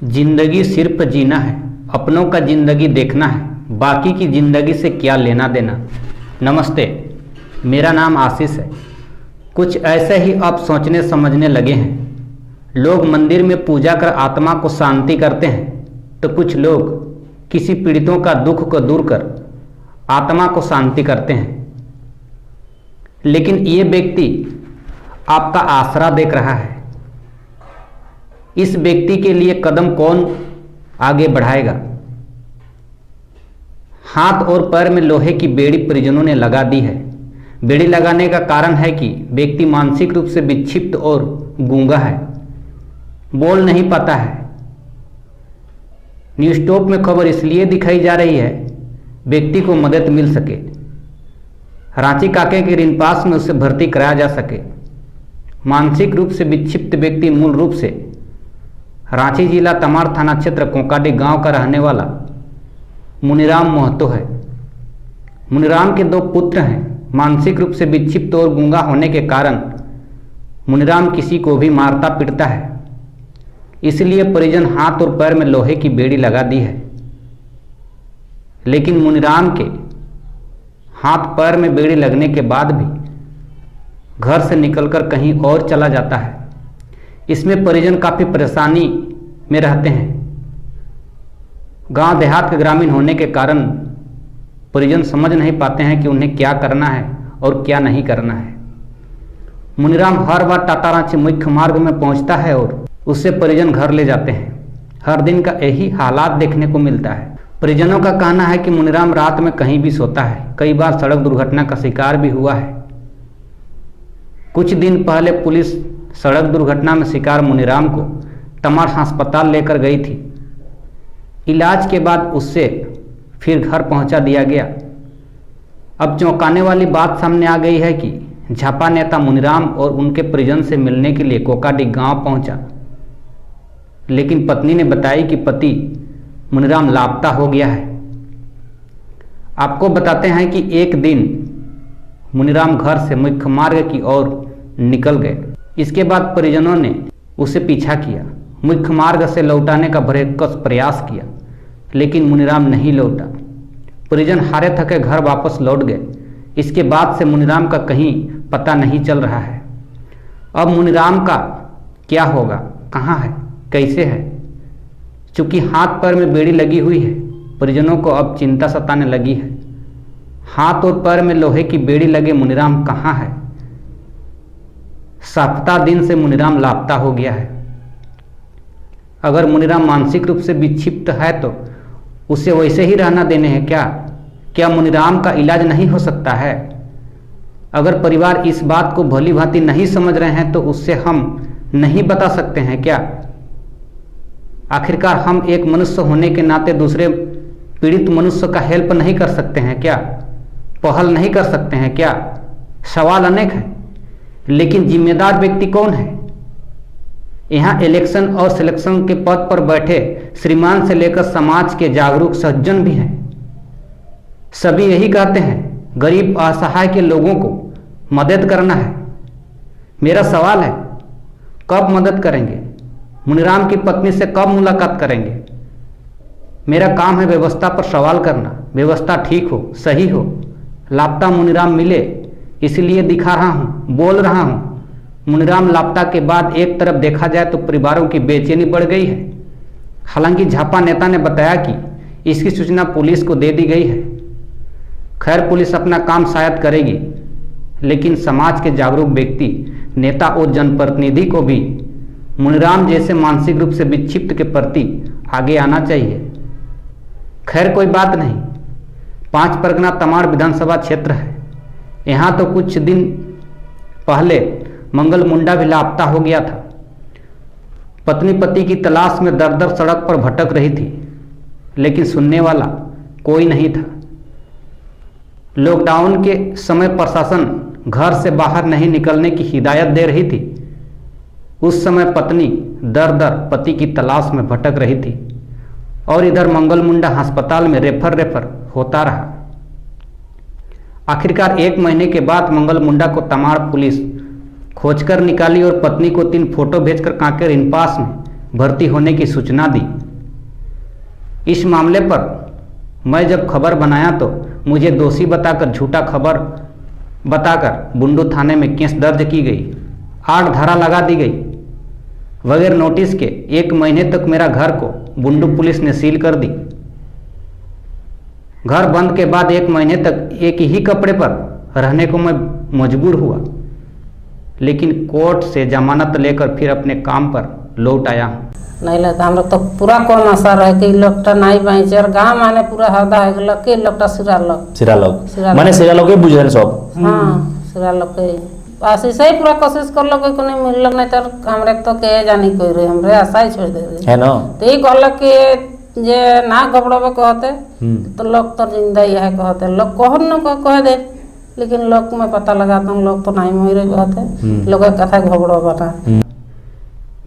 जिंदगी सिर्फ जीना है, अपनों का जिंदगी देखना है, बाकी की जिंदगी से क्या लेना देना। नमस्ते, मेरा नाम आशीष है। कुछ ऐसे ही अब सोचने समझने लगे हैं। लोग मंदिर में पूजा कर आत्मा को शांति करते हैं, तो कुछ लोग किसी पीड़ितों का दुख को दूर कर आत्मा को शांति करते हैं। लेकिन ये व्यक्ति आपका आसरा देख रहा है। इस व्यक्ति के लिए कदम कौन आगे बढ़ाएगा? हाथ और पैर में लोहे की बेड़ी परिजनों ने लगा दी है। बेड़ी लगाने का कारण है कि व्यक्ति मानसिक रूप से विक्षिप्त और गूंगा है, बोल नहीं पाता है। न्यूज़ टॉप में खबर इसलिए दिखाई जा रही है व्यक्ति को मदद मिल सके, रांची काके के रिनपास में उसे भर्ती कराया जा सके। मानसिक रूप से विक्षिप्त व्यक्ति मूल रूप से रांची जिला तमाड़ थाना क्षेत्र कोकाडी गांव का रहने वाला मुनीराम महतो है। मुनीराम के दो पुत्र हैं। मानसिक रूप से विक्षिप्त और गूंगा होने के कारण मुनीराम किसी को भी मारता पीटता है, इसलिए परिजन हाथ और पैर में लोहे की बेड़ी लगा दी है। लेकिन मुनीराम के हाथ पैर में बेड़ी लगने के बाद भी घर से निकलकर कहीं और चला जाता है। इसमें परिजन काफ़ी परेशानी में रहते हैं। गांव देहात के ग्रामीण होने के कारण परिजन समझ नहीं पाते हैं कि उन्हें क्या करना है और क्या नहीं करना है। मुनीराम हर बार टाटा रांची मुख्य मार्ग में पहुंचता है और उससे परिजन घर ले जाते हैं। हर दिन का यही हालात देखने को मिलता है। परिजनों का कहना है कि मुनीराम रात में कहीं भी सोता है। कई बार सड़क दुर्घटना का शिकार भी हुआ है। कुछ दिन पहले पुलिस सड़क दुर्घटना में शिकार मुनीराम को तमाड़ अस्पताल लेकर गई थी। इलाज के बाद उससे फिर घर पहुंचा दिया गया। अब चौंकाने वाली बात सामने आ गई है कि झापा नेता मुनीराम और उनके परिजन से मिलने के लिए कोकाडी गांव पहुंचा, लेकिन पत्नी ने बताई कि पति मुनीराम लापता हो गया है। आपको बताते हैं कि एक दिन मुनीराम घर से मुख्य मार्ग की ओर निकल गए। इसके बाद परिजनों ने उसे पीछा किया, मुख्य मार्ग से लौटाने का भरसक प्रयास किया, लेकिन मुनीराम नहीं लौटा। परिजन हारे थके घर वापस लौट गए। इसके बाद से मुनीराम का कहीं पता नहीं चल रहा है। अब मुनीराम का क्या होगा, कहाँ है, कैसे है? चूंकि हाथ पैर में बेड़ी लगी हुई है, परिजनों को अब चिंता सताने लगी है। हाथ और पैर में लोहे की बेड़ी लगे मुनीराम कहाँ है? सप्ताह दिन से मुनीराम लापता हो गया है। अगर मुनीराम मानसिक रूप से विक्षिप्त है तो उसे वैसे ही रहना देने हैं क्या? क्या मुनीराम का इलाज नहीं हो सकता है? अगर परिवार इस बात को भली भांति नहीं समझ रहे हैं तो उससे हम नहीं बता सकते हैं क्या? आखिरकार हम एक मनुष्य होने के नाते दूसरे पीड़ित मनुष्य का हेल्प नहीं कर सकते हैं क्या? पहल नहीं कर सकते हैं क्या? सवाल अनेक हैं, लेकिन जिम्मेदार व्यक्ति कौन है? यहाँ इलेक्शन और सिलेक्शन के पद पर बैठे श्रीमान से लेकर समाज के जागरूक सज्जन भी हैं। सभी यही कहते हैं गरीब असहाय के लोगों को मदद करना है। मेरा सवाल है, कब मदद करेंगे? मुनीराम की पत्नी से कब मुलाकात करेंगे? मेरा काम है व्यवस्था पर सवाल करना। व्यवस्था ठीक हो, सही हो, लापता मुनीराम मिले, इसलिए दिखा रहा हूँ, बोल रहा हूँ। मुनीराम लापता के बाद एक तरफ देखा जाए तो परिवारों की बेचैनी बढ़ गई है। हालांकि झापा नेता ने बताया कि इसकी सूचना पुलिस को दे दी गई है। खैर, पुलिस अपना काम शायद करेगी, लेकिन समाज के जागरूक व्यक्ति, नेता और जनप्रतिनिधि को भी मुनीराम जैसे मानसिक रूप से विक्षिप्त के प्रति आगे आना चाहिए। खैर, कोई बात नहीं। 5 परगना तमाड़ विधानसभा क्षेत्र है। यहाँ तो कुछ दिन पहले मंगल मुंडा भी लापता हो गया था। पत्नी पति की तलाश में दर दर सड़क पर भटक रही थी, लेकिन सुनने वाला कोई नहीं था। लॉकडाउन के समय प्रशासन घर से बाहर नहीं निकलने की हिदायत दे रही थी। उस समय पत्नी दर दर पति की तलाश में भटक रही थी और इधर मंगल मुंडा अस्पताल में रेफर होता रहा। आखिरकार 1 महीने के बाद मंगल मुंडा को तमाड़ पुलिस खोजकर निकाली और पत्नी को 3 फोटो भेजकर कांकेर इनपास में भर्ती होने की सूचना दी। इस मामले पर मैं जब खबर बनाया तो मुझे दोषी बताकर झूठा खबर बताकर बुंडू थाने में केस दर्ज की गई, 8 धारा लगा दी गई। बगैर नोटिस के 1 महीने तक मेरा घर को बुंडू पुलिस ने सील कर दी। घर बंद के बाद 1 महीने तक एक ही कपड़े पर रहने को मैं मजबूर हुआ, लेकिन कोर्ट से जमानत लेकर फिर अपने काम पर लौट आया हूँ। नहीं लगता हम लोग तो पूरा कौन असर है कि लोगटा नहीं बाँचे और गाँव माने पूरा हदा है कि लोग के लोगटा सिरा लोग माने सिरा लोग बुझे सब। हाँ सिरा लोग के बस ऐसे ही पूरा कोशिश कर लो कोई नहीं मिल नहीं तो हमरे तो के जानी कोई रहे हमरे आशा ही छोड़ दे रहे है ना। तो ये कहल कि जे ना घबरावे कहते तो लोग तो जिंदा ही है कहते लोग कहन न कह दे, लेकिन लोग में पता लगाता हूँ लोग तो नहीं मोरे कहते लोग कथा घबरा बना।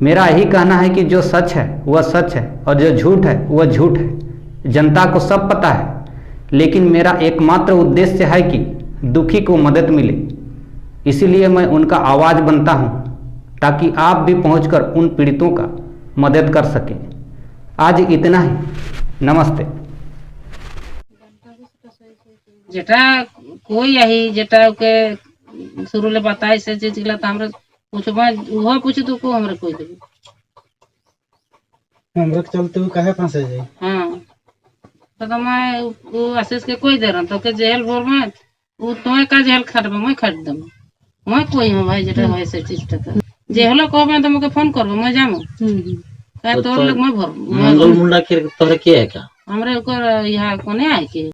मेरा यही कहना है कि जो सच है वह सच है और जो झूठ है वह झूठ है। जनता को सब पता है, लेकिन मेरा एकमात्र उद्देश्य है कि दुखी को मदद मिले। इसीलिए मैं उनका आवाज़ बनता हूँ ताकि आप भी पहुंचकर उन पीड़ितों का मदद कर सकें। आज इतना ही, नमस्ते। जेटा कोई यही जेटा के शुरू ले बताई से चीज गला त हमरे पूछबा वो पूछ तो को हमरे कोई देबे हमरे चलते हुए काहे फंसे जाई। हां तो मैं वो आशीष के कोई दे रहा तो के जेल बोल में वो तोय का जेल खटबा मैं खट दम मैं कोई हूं भाई जेटा है से चीज त जे हलो कहबे तो मके फोन करबो मैं जामो का तोर लोग मैं भर मंगल मुंडा के तोरे के है का हमरे ओकर यहाँ कोने आए के